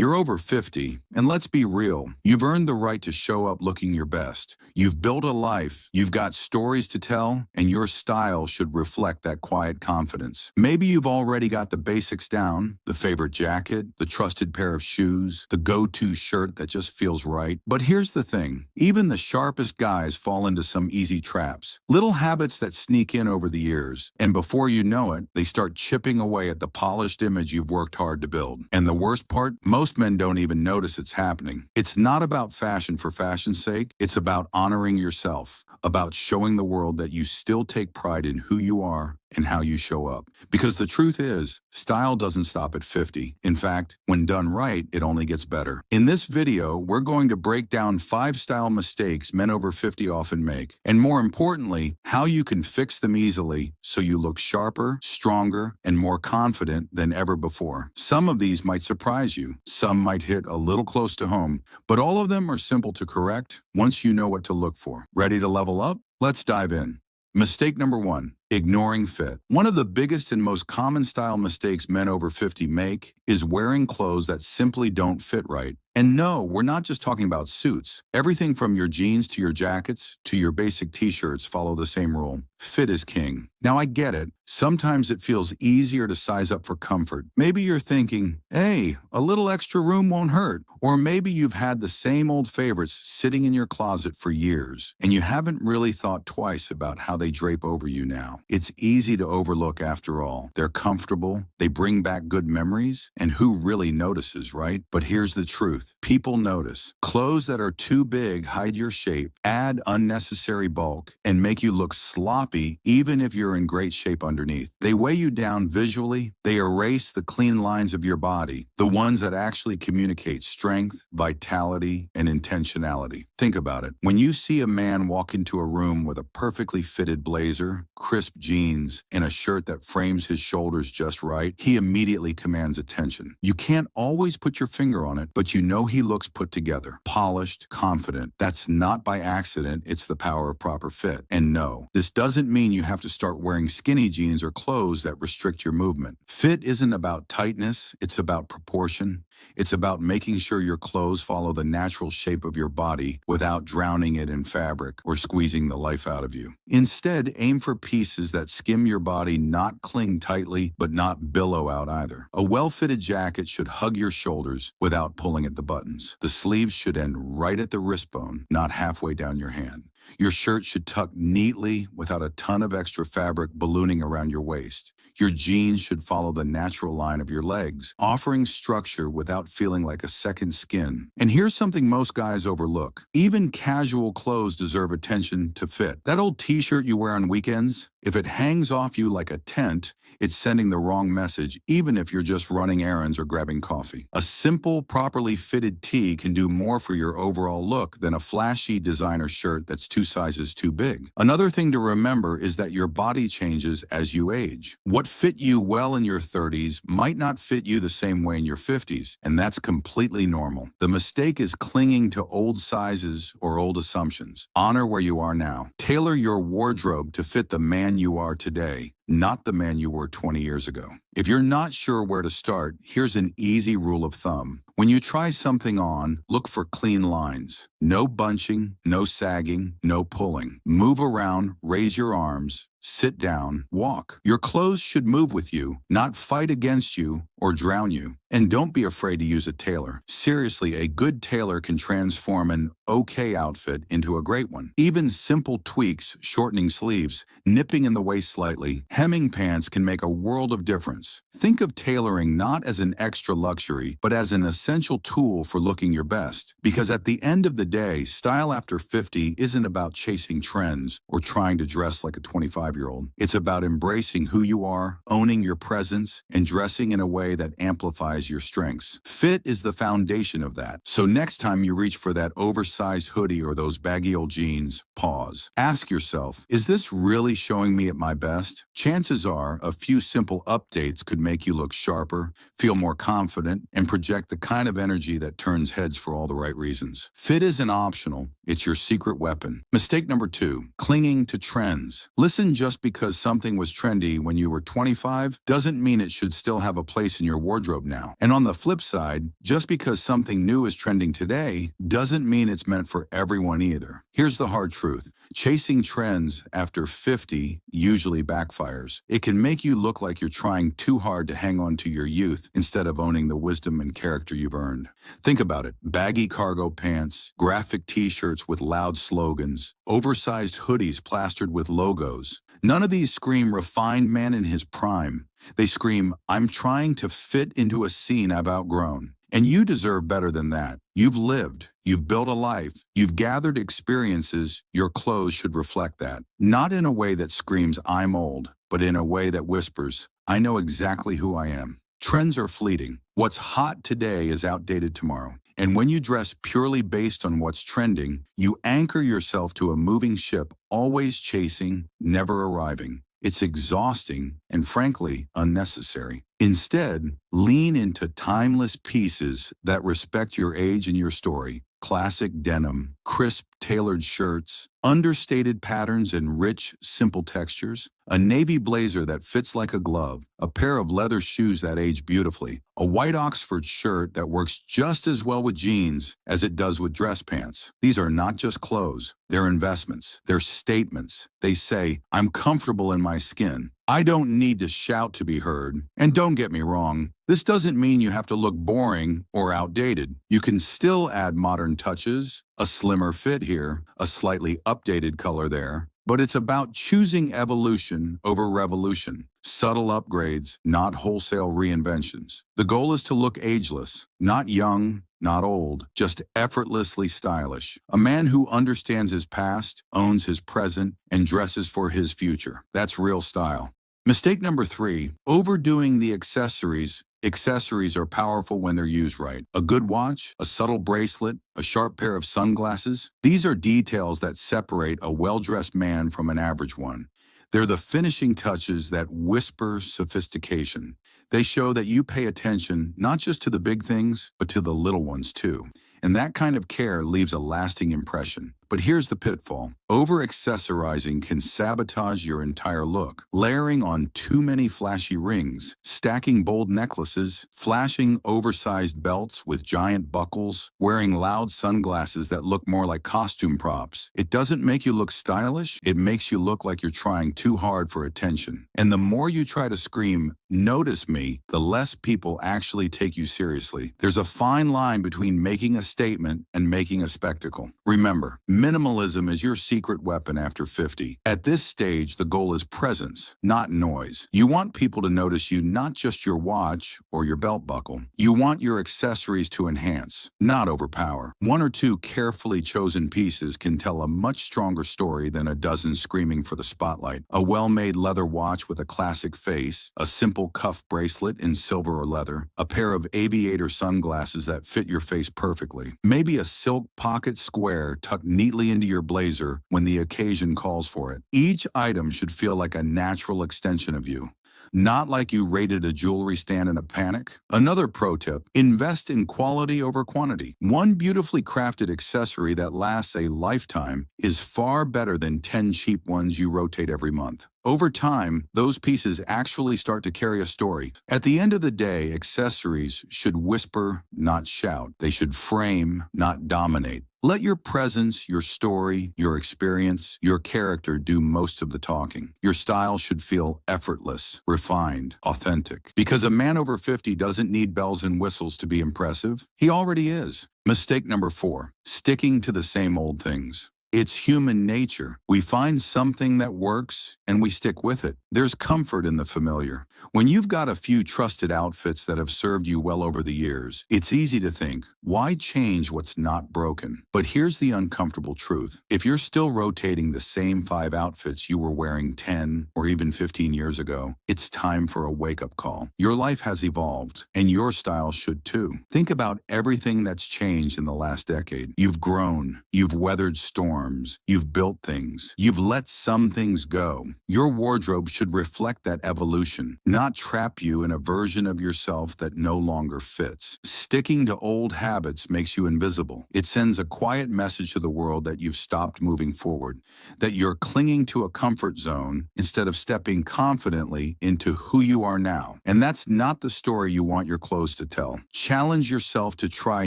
You're over 50, and let's be real, you've earned the right to show up looking your best. You've built a life, you've got stories to tell, and your style should reflect that quiet confidence. Maybe you've already got the basics down, the favorite jacket, the trusted pair of shoes, the go-to shirt that just feels right. But here's the thing, even the sharpest guys fall into some easy traps. Little habits that sneak in over the years, and before you know it, they start chipping away at the polished image you've worked hard to build. And the worst part, most men don't even notice it's happening. It's not about fashion for fashion's sake, it's about honoring yourself, about showing the world that you still take pride in who you are and how you show up. Because the truth is, style doesn't stop at 50. In fact, when done right, it only gets better. In this video, we're going to break down 5 style mistakes men over 50 often make, and more importantly, how you can fix them easily so you look sharper, stronger, and more confident than ever before. Some of these might surprise you, some might hit a little close to home, but all of them are simple to correct once you know what to look for. Ready to level up? Let's dive in. Mistake number 1. Ignoring fit. One of the biggest and most common style mistakes men over 50 make is wearing clothes that simply don't fit right. And no, we're not just talking about suits. Everything from your jeans to your jackets to your basic t-shirts follow the same rule. Fit is king. Now I get it. Sometimes it feels easier to size up for comfort. Maybe you're thinking, hey, a little extra room won't hurt. Or maybe you've had the same old favorites sitting in your closet for years, and you haven't really thought twice about how they drape over you now. It's easy to overlook after all. They're comfortable, they bring back good memories, and who really notices, right? But here's the truth. People notice. Clothes that are too big hide your shape, add unnecessary bulk, and make you look sloppy even if you're in great shape underneath. They weigh you down visually, they erase the clean lines of your body, the ones that actually communicate strength, vitality, and intentionality. Think about it. When you see a man walk into a room with a perfectly fitted blazer, crisp jeans, and a shirt that frames his shoulders just right, he immediately commands attention. You can't always put your finger on it, but you know he looks put together, polished, confident. That's not by accident, it's the power of proper fit. And no, this doesn't mean you have to start wearing skinny jeans or clothes that restrict your movement. Fit isn't about tightness, it's about proportion. It's about making sure your clothes follow the natural shape of your body without drowning it in fabric or squeezing the life out of you. Instead, aim for pieces that skim your body, not cling tightly, but not billow out either. A well-fitted jacket should hug your shoulders without pulling at the buttons. The sleeves should end right at the wrist bone, not halfway down your hand. Your shirt should tuck neatly without a ton of extra fabric ballooning around your waist. Your jeans should follow the natural line of your legs, offering structure without feeling like a second skin. And here's something most guys overlook. Even casual clothes deserve attention to fit. That old t-shirt you wear on weekends, if it hangs off you like a tent, it's sending the wrong message, even if you're just running errands or grabbing coffee. A simple, properly fitted tee can do more for your overall look than a flashy designer shirt that's 2 sizes too big. Another thing to remember is that your body changes as you age. What fit you well in your 30s might not fit you the same way in your 50s, and that's completely normal. The mistake is clinging to old sizes or old assumptions. Honor where you are now. Tailor your wardrobe to fit the man you are today, not the man you were 20 years ago. If you're not sure where to start, here's an easy rule of thumb. When you try something on, look for clean lines. No bunching, no sagging, no pulling. Move around, raise your arms, sit down, walk. Your clothes should move with you, not fight against you or drown you. And don't be afraid to use a tailor. Seriously, a good tailor can transform an okay outfit into a great one. Even simple tweaks, shortening sleeves, nipping in the waist slightly, hemming pants can make a world of difference. Think of tailoring not as an extra luxury, but as an essential tool for looking your best. Because at the end of the day, style after 50 isn't about chasing trends or trying to dress like a 25-year-old. It's about embracing who you are, owning your presence, and dressing in a way that amplifies your strengths. Fit is the foundation of that. So next time you reach for that oversized hoodie or those baggy old jeans, pause. Ask yourself, is this really showing me at my best? Chances are a few simple updates could make you look sharper, feel more confident, and project the kind of energy that turns heads for all the right reasons. Fit isn't optional, It's your secret weapon. Mistake number 2, clinging to trends. Listen, just because something was trendy when you were 25 doesn't mean it should still have a place in your wardrobe now. And on the flip side, just because something new is trending today doesn't mean it's meant for everyone either. Here's the hard truth. Chasing trends after 50 usually backfires. It can make you look like you're trying too hard to hang on to your youth instead of owning the wisdom and character you've earned. Think about it. Baggy cargo pants, graphic t-shirts with loud slogans, oversized hoodies plastered with logos. None of these scream refined man in his prime. They scream, I'm trying to fit into a scene I've outgrown. And you deserve better than that. You've lived, you've built a life, you've gathered experiences. Your clothes should reflect that. Not in a way that screams, I'm old, but in a way that whispers, I know exactly who I am. Trends are fleeting. What's hot today is outdated tomorrow. And when you dress purely based on what's trending, you anchor yourself to a moving ship, always chasing, never arriving. It's exhausting and, frankly, unnecessary. Instead, lean into timeless pieces that respect your age and your story. Classic denim, crisp, tailored shirts, understated patterns and rich, simple textures, a navy blazer that fits like a glove, a pair of leather shoes that age beautifully, a white Oxford shirt that works just as well with jeans as it does with dress pants. These are not just clothes, they're investments, they're statements. They say, I'm comfortable in my skin. I don't need to shout to be heard. And don't get me wrong, this doesn't mean you have to look boring or outdated. You can still add modern touches, a slimmer fit here, a slightly updated color there. But it's about choosing evolution over revolution. Subtle upgrades, not wholesale reinventions. The goal is to look ageless, not young, not old, just effortlessly stylish. A man who understands his past, owns his present, and dresses for his future. That's real style. Mistake number 3, overdoing the accessories. Accessories are powerful when they're used right. A good watch, a subtle bracelet, a sharp pair of sunglasses. These are details that separate a well-dressed man from an average one. They're the finishing touches that whisper sophistication. They show that you pay attention not just to the big things, but to the little ones too. And that kind of care leaves a lasting impression. But here's the pitfall. Over-accessorizing can sabotage your entire look. Layering on too many flashy rings, stacking bold necklaces, flashing oversized belts with giant buckles, wearing loud sunglasses that look more like costume props. It doesn't make you look stylish, it makes you look like you're trying too hard for attention. And the more you try to scream, notice me, the less people actually take you seriously. There's a fine line between making a statement and making a spectacle. Remember, minimalism is your secret weapon after 50. At this stage, the goal is presence, not noise. You want people to notice you, not just your watch or your belt buckle. You want your accessories to enhance, not overpower. 1 or 2 carefully chosen pieces can tell a much stronger story than a dozen screaming for the spotlight. A well-made leather watch with a classic face, a simple cuff bracelet in silver or leather, a pair of aviator sunglasses that fit your face perfectly. Maybe a silk pocket square tucked neatly into your blazer when the occasion calls for it. Each item should feel like a natural extension of you, not like you raided a jewelry stand in a panic. Another pro tip, invest in quality over quantity. One beautifully crafted accessory that lasts a lifetime is far better than 10 cheap ones you rotate every month. Over time, those pieces actually start to carry a story. At the end of the day, accessories should whisper, not shout. They should frame, not dominate. Let your presence, your story, your experience, your character do most of the talking. Your style should feel effortless, refined, authentic. Because a man over 50 doesn't need bells and whistles to be impressive. He already is. Mistake number 4, sticking to the same old things. It's human nature. We find something that works and we stick with it. There's comfort in the familiar. When you've got a few trusted outfits that have served you well over the years, it's easy to think, why change what's not broken? But here's the uncomfortable truth. If you're still rotating the same 5 outfits you were wearing 10 or even 15 years ago, it's time for a wake-up call. Your life has evolved, and your style should too. Think about everything that's changed in the last decade. You've grown, you've weathered storms, storms. You've built things. You've let some things go. Your wardrobe should reflect that evolution, not trap you in a version of yourself that no longer fits. Sticking to old habits makes you invisible. It sends a quiet message to the world that you've stopped moving forward, that you're clinging to a comfort zone instead of stepping confidently into who you are now. And that's not the story you want your clothes to tell. Challenge yourself to try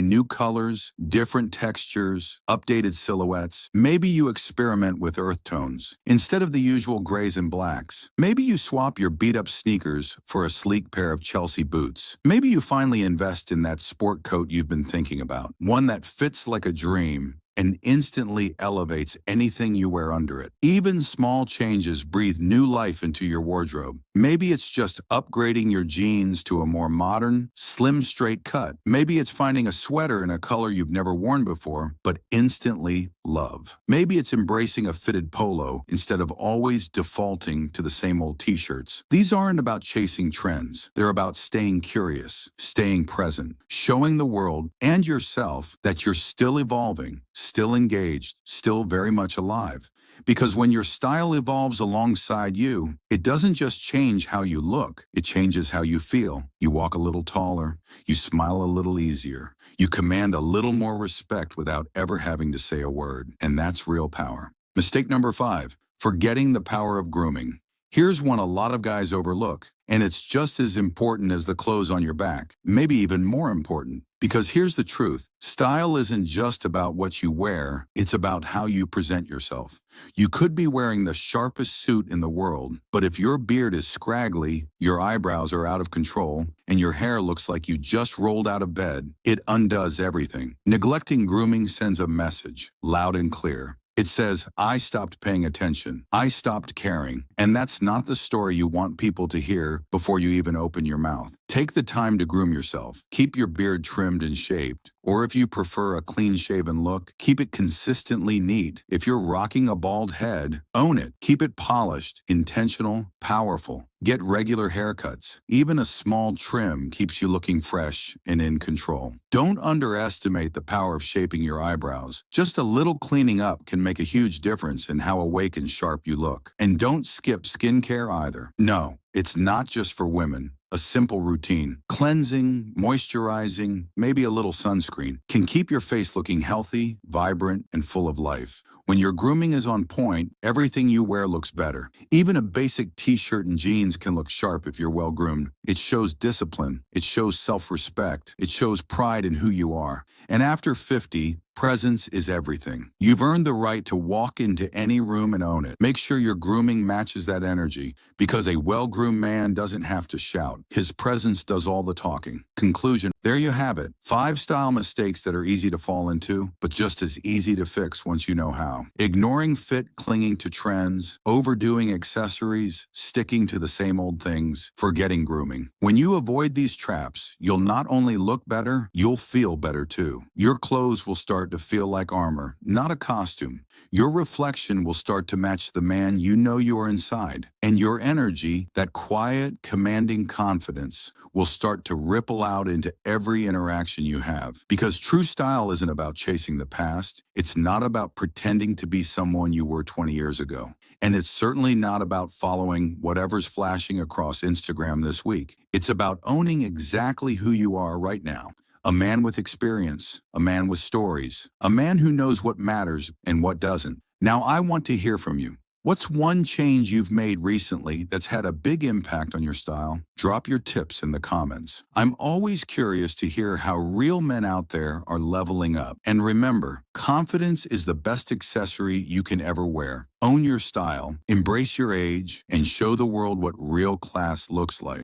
new colors, different textures, updated silhouettes. Maybe you experiment with earth tones instead of the usual grays and blacks. Maybe you swap your beat-up sneakers for a sleek pair of Chelsea boots. Maybe you finally invest in that sport coat you've been thinking about, one that fits like a dream and instantly elevates anything you wear under it. Even small changes breathe new life into your wardrobe. Maybe it's just upgrading your jeans to a more modern, slim, straight cut. Maybe it's finding a sweater in a color you've never worn before, but instantly love. Maybe it's embracing a fitted polo instead of always defaulting to the same old t-shirts. These aren't about chasing trends. They're about staying curious, staying present, showing the world and yourself that you're still evolving, still engaged, still very much alive. Because when your style evolves alongside you, it doesn't just change how you look, it changes how you feel. You walk a little taller, you smile a little easier, you command a little more respect without ever having to say a word. And that's real power. Mistake number 5, forgetting the power of grooming. Here's one a lot of guys overlook, and it's just as important as the clothes on your back, maybe even more important. Because here's the truth, style isn't just about what you wear, it's about how you present yourself. You could be wearing the sharpest suit in the world, but if your beard is scraggly, your eyebrows are out of control, and your hair looks like you just rolled out of bed, it undoes everything. Neglecting grooming sends a message, loud and clear. It says, I stopped paying attention. I stopped caring. And that's not the story you want people to hear before you even open your mouth. Take the time to groom yourself. Keep your beard trimmed and shaped. Or if you prefer a clean-shaven look, keep it consistently neat. If you're rocking a bald head, own it. Keep it polished, intentional, powerful. Get regular haircuts. Even a small trim keeps you looking fresh and in control. Don't underestimate the power of shaping your eyebrows. Just a little cleaning up can make a huge difference in how awake and sharp you look. And don't skip skincare either. No, it's not just for women. A simple routine, cleansing, moisturizing, maybe a little sunscreen, can keep your face looking healthy, vibrant, and full of life. When your grooming is on point, everything you wear looks better. Even a basic t-shirt and jeans can look sharp if you're well groomed. It shows discipline, it shows self-respect, it shows pride in who you are. And after 50, presence is everything. You've earned the right to walk into any room and own it. Make sure your grooming matches that energy, because a well-groomed man doesn't have to shout. His presence does all the talking. Conclusion, there you have it. 5 style mistakes that are easy to fall into, but just as easy to fix once you know how. Ignoring fit, clinging to trends, overdoing accessories, sticking to the same old things, forgetting grooming. When you avoid these traps, you'll not only look better, you'll feel better too. Your clothes will start to feel like armor, not a costume. Your reflection will start to match the man you know you are inside. And your energy, that quiet, commanding confidence, will start to ripple out into every interaction you have. Because true style isn't about chasing the past. It's not about pretending to be someone you were 20 years ago. And it's certainly not about following whatever's flashing across Instagram this week. It's about owning exactly who you are right now. A man with experience, a man with stories, a man who knows what matters and what doesn't. Now I want to hear from you. What's one change you've made recently that's had a big impact on your style? Drop your tips in the comments. I'm always curious to hear how real men out there are leveling up. And remember, confidence is the best accessory you can ever wear. Own your style, embrace your age, and show the world what real class looks like.